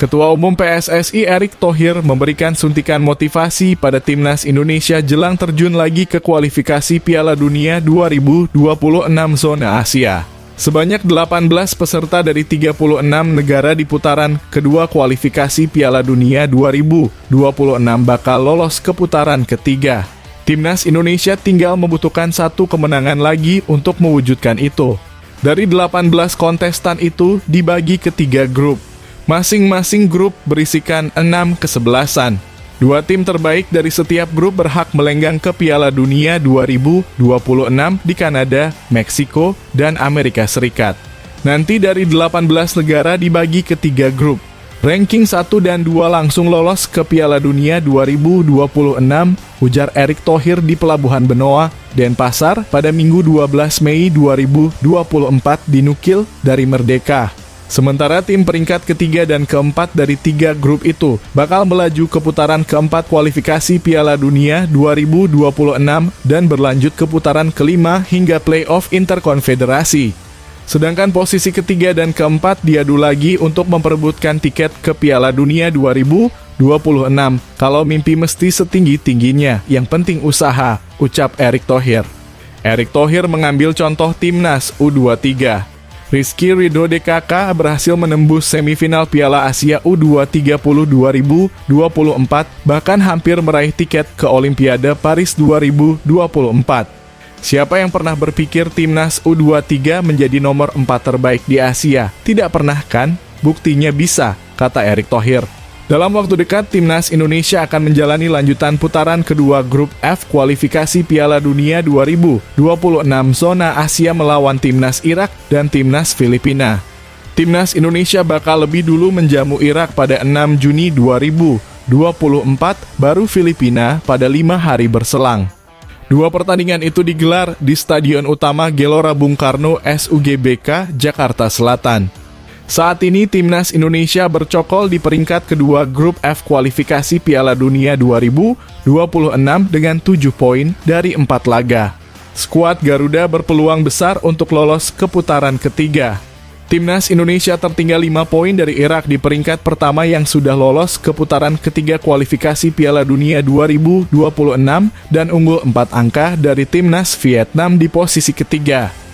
Ketua Umum PSSI Erick Thohir memberikan suntikan motivasi pada timnas Indonesia jelang terjun lagi ke kualifikasi Piala Dunia 2026 zona Asia. Sebanyak 18 peserta dari 36 negara di putaran kedua kualifikasi Piala Dunia 2026 bakal lolos ke putaran ketiga. Timnas Indonesia tinggal membutuhkan satu kemenangan lagi untuk mewujudkan itu. Dari 18 kontestan itu dibagi ke 3 grup. Masing-masing grup berisikan 6 kesebelasan. 2 tim terbaik dari setiap grup berhak melenggang ke Piala Dunia 2026 di Kanada, Meksiko, dan Amerika Serikat. Nanti dari 18 negara dibagi ke 3 grup. Ranking 1 dan 2 langsung lolos ke Piala Dunia 2026, ujar Erick Thohir di Pelabuhan Benoa, Denpasar pada Minggu 12 Mei 2024 dinukil dari Merdeka. Sementara tim peringkat ketiga dan keempat dari 3 grup itu bakal melaju ke putaran keempat kualifikasi Piala Dunia 2026 dan berlanjut ke putaran kelima hingga playoff interkonfederasi. Sedangkan posisi ketiga dan keempat diadu lagi untuk memperebutkan tiket ke Piala Dunia 2026. Kalau mimpi mesti setinggi-tingginya, yang penting usaha, ucap Erick Thohir. Erick Thohir mengambil contoh timnas U23. Rizky Ridho DKK berhasil menembus semifinal Piala Asia U23 2024, bahkan hampir meraih tiket ke Olimpiade Paris 2024. Siapa yang pernah berpikir timnas U23 menjadi nomor 4 terbaik di Asia? Tidak pernah kan? Buktinya bisa, kata Erick Thohir. Dalam waktu dekat, timnas Indonesia akan menjalani lanjutan putaran kedua grup F kualifikasi Piala Dunia 2026 zona Asia melawan timnas Irak dan timnas Filipina. Timnas Indonesia bakal lebih dulu menjamu Irak pada 6 Juni 2024, baru Filipina pada 5 hari berselang. 2 pertandingan itu digelar di Stadion Utama Gelora Bung Karno SUGBK, Jakarta Selatan. Saat ini timnas Indonesia bercokol di peringkat kedua grup F kualifikasi Piala Dunia 2026 dengan 7 poin dari 4 laga. Skuad Garuda berpeluang besar untuk lolos ke putaran ketiga. Timnas Indonesia tertinggal 5 poin dari Irak di peringkat pertama yang sudah lolos ke putaran ketiga kualifikasi Piala Dunia 2026 dan unggul 4 angka dari timnas Vietnam di posisi ketiga.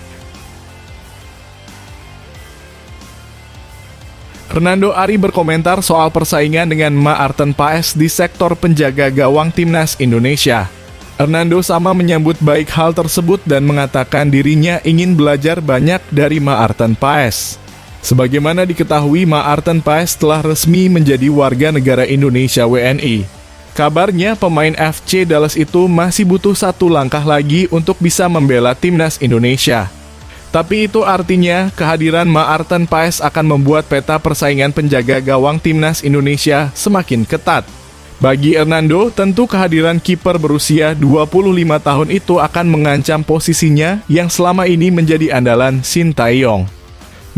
Hernando Ari berkomentar soal persaingan dengan Maarten Paes di sektor penjaga gawang timnas Indonesia. Hernando sama menyambut baik hal tersebut dan mengatakan dirinya ingin belajar banyak dari Maarten Paes. Sebagaimana diketahui, Maarten Paes telah resmi menjadi warga negara Indonesia WNI. Kabarnya pemain FC Dallas itu masih butuh 1 langkah lagi untuk bisa membela timnas Indonesia. Tapi itu artinya kehadiran Maarten Paes akan membuat peta persaingan penjaga gawang timnas Indonesia semakin ketat. Bagi Hernando, tentu kehadiran kiper berusia 25 tahun itu akan mengancam posisinya yang selama ini menjadi andalan Sintayong.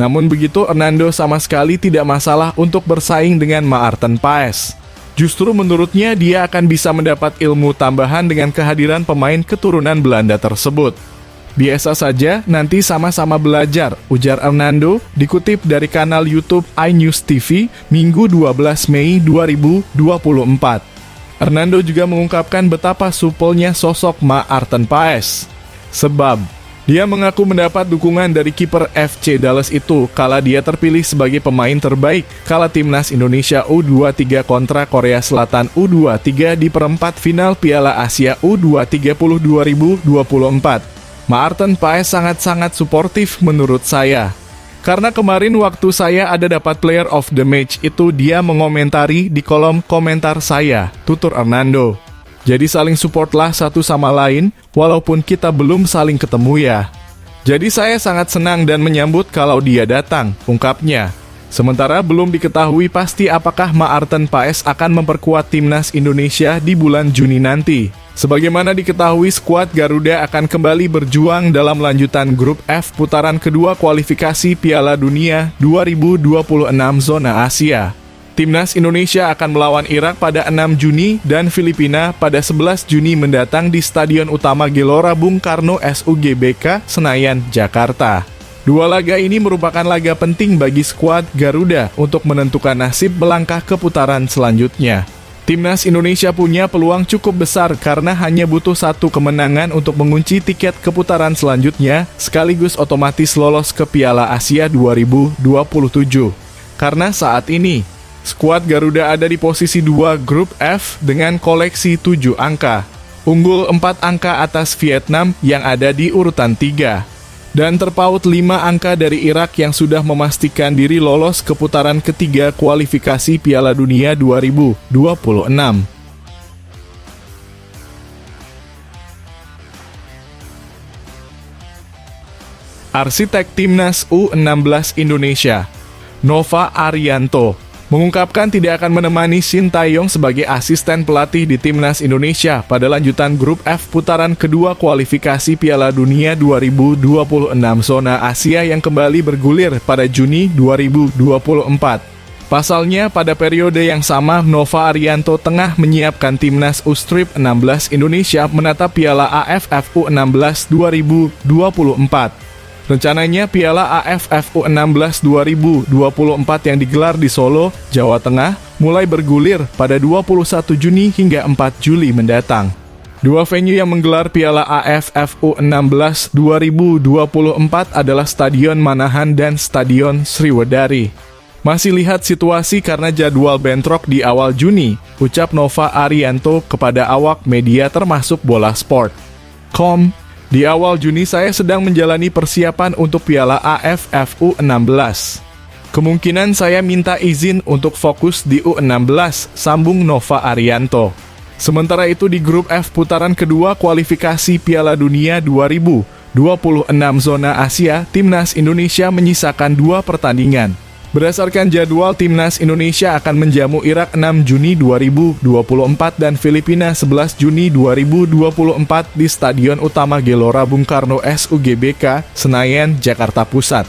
Namun begitu, Hernando sama sekali tidak masalah untuk bersaing dengan Maarten Paes. Justru menurutnya dia akan bisa mendapat ilmu tambahan dengan kehadiran pemain keturunan Belanda tersebut. Biasa saja, nanti sama-sama belajar, ujar Hernando, dikutip dari kanal YouTube iNews TV, Minggu 12 Mei 2024. Hernando juga mengungkapkan betapa supelnya sosok Maarten Paes. Sebab, dia mengaku mendapat dukungan dari kiper FC Dallas itu kala dia terpilih sebagai pemain terbaik kala timnas Indonesia U23 kontra Korea Selatan U23 di perempat final Piala Asia U23 2024. Maarten Paes sangat-sangat suportif menurut saya. Karena kemarin waktu saya ada dapat player of the match itu dia mengomentari di kolom komentar saya, tutur Hernando. Jadi saling supportlah satu sama lain, walaupun kita belum saling ketemu ya. Jadi saya sangat senang dan menyambut kalau dia datang, ungkapnya. Sementara belum diketahui pasti apakah Maarten Paes akan memperkuat timnas Indonesia di bulan Juni nanti. Sebagaimana diketahui, skuad Garuda akan kembali berjuang dalam lanjutan grup F putaran kedua kualifikasi Piala Dunia 2026 zona Asia. Timnas Indonesia akan melawan Irak pada 6 Juni dan Filipina pada 11 Juni mendatang di Stadion Utama Gelora Bung Karno SUGBK, Senayan, Jakarta. Dua laga ini merupakan laga penting bagi skuad Garuda untuk menentukan nasib melangkah ke putaran selanjutnya. Timnas Indonesia punya peluang cukup besar karena hanya butuh satu kemenangan untuk mengunci tiket ke putaran selanjutnya, sekaligus otomatis lolos ke Piala Asia 2027. Karena saat ini, skuad Garuda ada di posisi 2 grup F dengan koleksi 7 angka, unggul 4 angka atas Vietnam yang ada di urutan 3. Dan terpaut 5 angka dari Irak yang sudah memastikan diri lolos ke putaran ketiga kualifikasi Piala Dunia 2026. Arsitek Timnas U16 Indonesia, Nova Arianto, mengungkapkan tidak akan menemani Shin Tae-yong sebagai asisten pelatih di Timnas Indonesia pada lanjutan grup F putaran kedua kualifikasi Piala Dunia 2026 zona Asia yang kembali bergulir pada Juni 2024. Pasalnya, pada periode yang sama, Nova Arianto tengah menyiapkan Timnas U-Strip 16 Indonesia menatap Piala AFF U16 2024. Rencananya Piala AFF U16 2024 yang digelar di Solo, Jawa Tengah, mulai bergulir pada 21 Juni hingga 4 Juli mendatang. Dua venue yang menggelar Piala AFF U16 2024 adalah Stadion Manahan dan Stadion Sriwedari. Masih lihat situasi karena jadwal bentrok di awal Juni, ucap Nova Arianto kepada awak media termasuk Bola Sport. Di awal Juni saya sedang menjalani persiapan untuk Piala AFF U16. Kemungkinan saya minta izin untuk fokus di U16, sambung Nova Arianto. Sementara itu di grup F putaran kedua kualifikasi Piala Dunia 2026 zona Asia, Timnas Indonesia menyisakan 2 pertandingan. Berdasarkan jadwal, Timnas Indonesia akan menjamu Irak 6 Juni 2024 dan Filipina 11 Juni 2024 di Stadion Utama Gelora Bung Karno SUGBK, Senayan, Jakarta Pusat.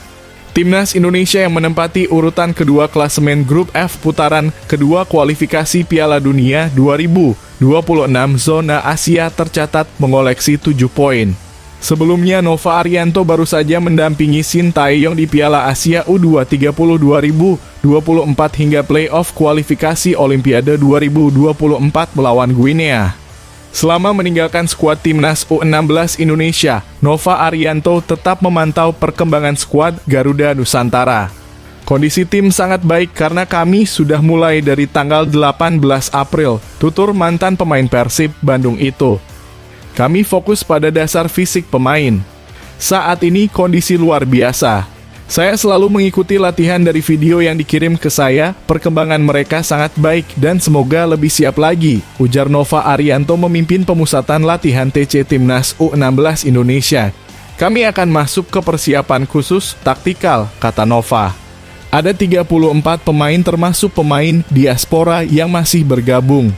Timnas Indonesia yang menempati urutan kedua klasemen grup F putaran kedua kualifikasi Piala Dunia 2026 zona Asia tercatat mengoleksi 7 poin. Sebelumnya, Nova Arianto baru saja mendampingi Shin Tae-yong di Piala Asia U2030 2024 hingga play-off kualifikasi Olimpiade 2024 melawan Guinea. Selama meninggalkan skuad Timnas U16 Indonesia, Nova Arianto tetap memantau perkembangan skuad Garuda Nusantara. Kondisi tim sangat baik karena kami sudah mulai dari tanggal 18 April, tutur mantan pemain Persib Bandung itu. Kami fokus pada dasar fisik pemain. Saat ini kondisi luar biasa. Saya selalu mengikuti latihan dari video yang dikirim ke saya, perkembangan mereka sangat baik dan semoga lebih siap lagi, ujar Nova Arianto memimpin pemusatan latihan TC Timnas U16 Indonesia. Kami akan masuk ke persiapan khusus taktikal, kata Nova. Ada 34 pemain termasuk pemain diaspora yang masih bergabung.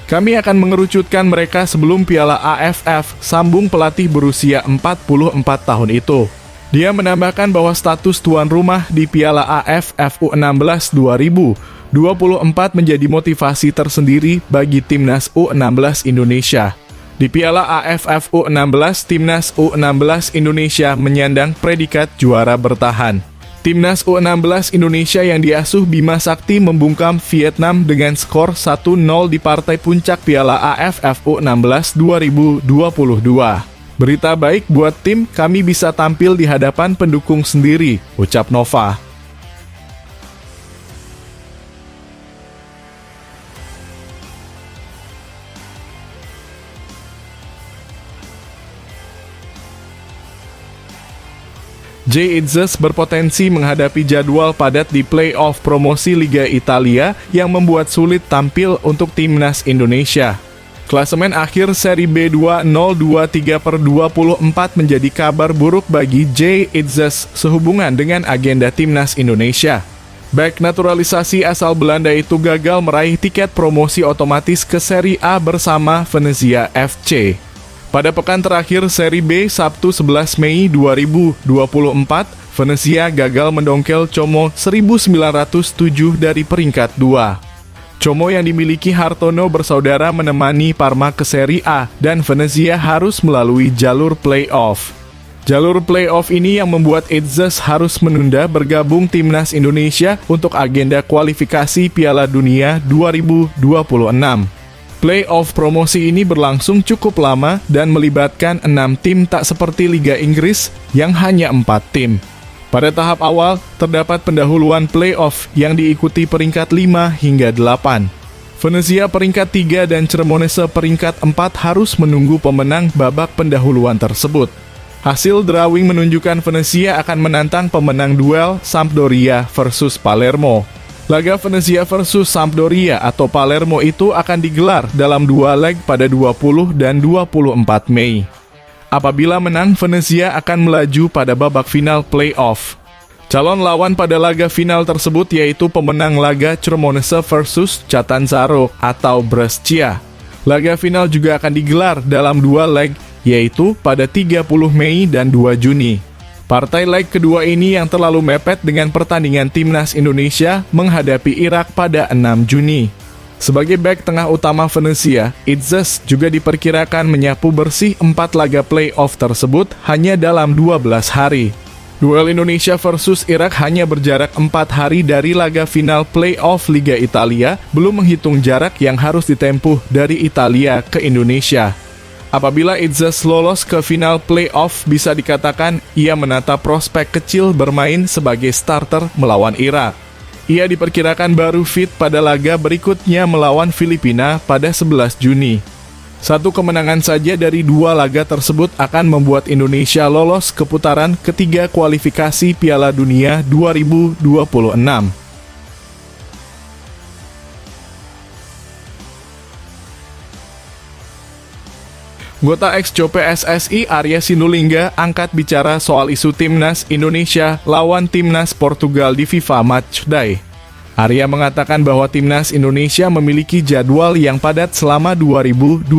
Kami akan mengerucutkan mereka sebelum Piala AFF, sambung pelatih berusia 44 tahun itu. Dia menambahkan bahwa status tuan rumah di Piala AFF U16 2024 menjadi motivasi tersendiri bagi Timnas U16 Indonesia. Di Piala AFF U16, Timnas U16 Indonesia menyandang predikat juara bertahan. Timnas U16 Indonesia yang diasuh Bima Sakti membungkam Vietnam dengan skor 1-0 di partai puncak Piala AFF U16 2022. Berita baik buat tim, kami bisa tampil di hadapan pendukung sendiri, ucap Nova. Jay Itzes berpotensi menghadapi jadwal padat di play-off promosi Liga Italia yang membuat sulit tampil untuk Timnas Indonesia. Klasemen akhir seri B 2023/24 menjadi kabar buruk bagi Jay Itzes sehubungan dengan agenda Timnas Indonesia. Bek naturalisasi asal Belanda itu gagal meraih tiket promosi otomatis ke Serie A bersama Venezia FC. Pada pekan terakhir seri B, Sabtu 11 Mei 2024, Venezia gagal mendongkel Como 1907 dari peringkat 2. Como yang dimiliki Hartono bersaudara menemani Parma ke Serie A dan Venezia harus melalui jalur play-off. Jalur playoff ini yang membuat Itzes harus menunda bergabung timnas Indonesia untuk agenda kualifikasi Piala Dunia 2026. Playoff promosi ini berlangsung cukup lama dan melibatkan 6 tim, tak seperti Liga Inggris yang hanya 4 tim. Pada tahap awal, terdapat pendahuluan playoff yang diikuti peringkat 5 hingga 8. Venezia peringkat 3 dan Cremonese peringkat 4 harus menunggu pemenang babak pendahuluan tersebut. Hasil drawing menunjukkan Venezia akan menantang pemenang duel Sampdoria versus Palermo. Laga Venezia versus Sampdoria atau Palermo itu akan digelar dalam 2 leg pada 20 dan 24 Mei. Apabila menang, Venezia akan melaju pada babak final playoff. Calon lawan pada laga final tersebut yaitu pemenang laga Cremonese versus Catanzaro atau Brescia. Laga final juga akan digelar dalam 2 leg, yaitu pada 30 Mei dan 2 Juni. Partai leg kedua ini yang terlalu mepet dengan pertandingan timnas Indonesia menghadapi Irak pada 6 Juni. Sebagai bek tengah utama Venezia, Itzes juga diperkirakan menyapu bersih 4 laga playoff tersebut hanya dalam 12 hari. Duel Indonesia versus Irak hanya berjarak 4 hari dari laga final playoff Liga Italia, belum menghitung jarak yang harus ditempuh dari Italia ke Indonesia. Apabila Itzes lolos ke final playoff, bisa dikatakan ia menata prospek kecil bermain sebagai starter melawan Irak. Ia diperkirakan baru fit pada laga berikutnya melawan Filipina pada 11 Juni. Satu kemenangan saja dari 2 laga tersebut akan membuat Indonesia lolos ke putaran ketiga kualifikasi Piala Dunia 2026. Anggota ex-Co PSSI Arya Sinulinga angkat bicara soal isu timnas Indonesia lawan timnas Portugal di FIFA Matchday. Arya mengatakan bahwa timnas Indonesia memiliki jadwal yang padat selama 2024.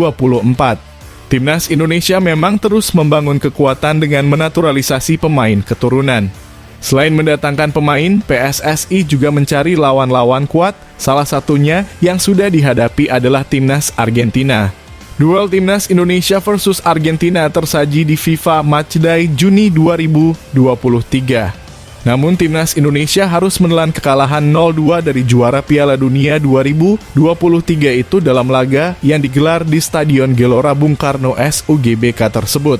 Timnas Indonesia memang terus membangun kekuatan dengan menaturalisasi pemain keturunan. Selain mendatangkan pemain, PSSI juga mencari lawan-lawan kuat, salah satunya yang sudah dihadapi adalah timnas Argentina. Duel timnas Indonesia versus Argentina tersaji di FIFA Matchday Juni 2023. Namun timnas Indonesia harus menelan kekalahan 0-2 dari juara Piala Dunia 2023 itu dalam laga yang digelar di Stadion Gelora Bung Karno SUGBK tersebut.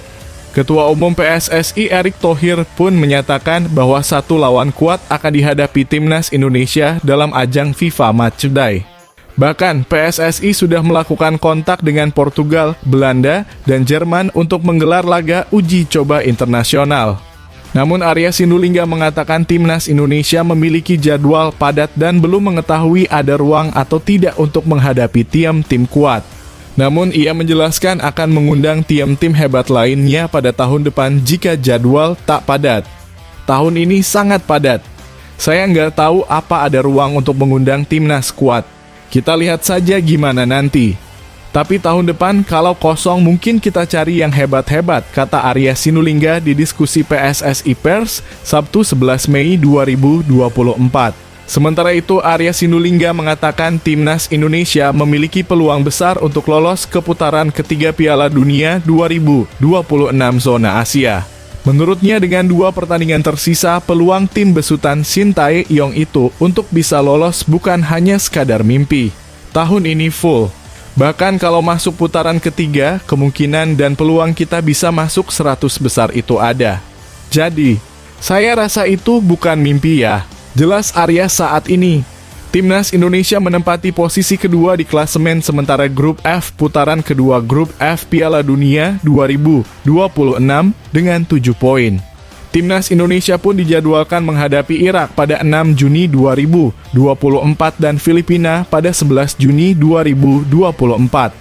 Ketua Umum PSSI Erick Thohir pun menyatakan bahwa satu lawan kuat akan dihadapi timnas Indonesia dalam ajang FIFA Matchday. Bahkan, PSSI sudah melakukan kontak dengan Portugal, Belanda, dan Jerman untuk menggelar laga uji coba internasional. Namun Arya Sinulinga mengatakan timnas Indonesia memiliki jadwal padat dan belum mengetahui ada ruang atau tidak untuk menghadapi tim kuat. Namun ia menjelaskan akan mengundang tim hebat lainnya pada tahun depan jika jadwal tak padat. Tahun ini sangat padat. Saya nggak tahu apa ada ruang untuk mengundang timnas kuat. Kita lihat saja gimana nanti. Tapi tahun depan kalau kosong mungkin kita cari yang hebat-hebat, kata Arya Sinulinga di diskusi PSSI Pers, Sabtu 11 Mei 2024. Sementara itu, Arya Sinulinga mengatakan timnas Indonesia memiliki peluang besar untuk lolos ke putaran ketiga Piala Dunia 2026 zona Asia. Menurutnya dengan 2 pertandingan tersisa, peluang tim besutan Shin Tae-yong itu untuk bisa lolos bukan hanya sekadar mimpi. Tahun ini full. Bahkan kalau masuk putaran ketiga, kemungkinan dan peluang kita bisa masuk 100 besar itu ada. Jadi, saya rasa itu bukan mimpi ya. Jelas Arya saat ini. Timnas Indonesia menempati posisi kedua di klasemen sementara grup F putaran kedua grup F Piala Dunia 2026 dengan 7 poin. Timnas Indonesia pun dijadwalkan menghadapi Irak pada 6 Juni 2024 dan Filipina pada 11 Juni 2024.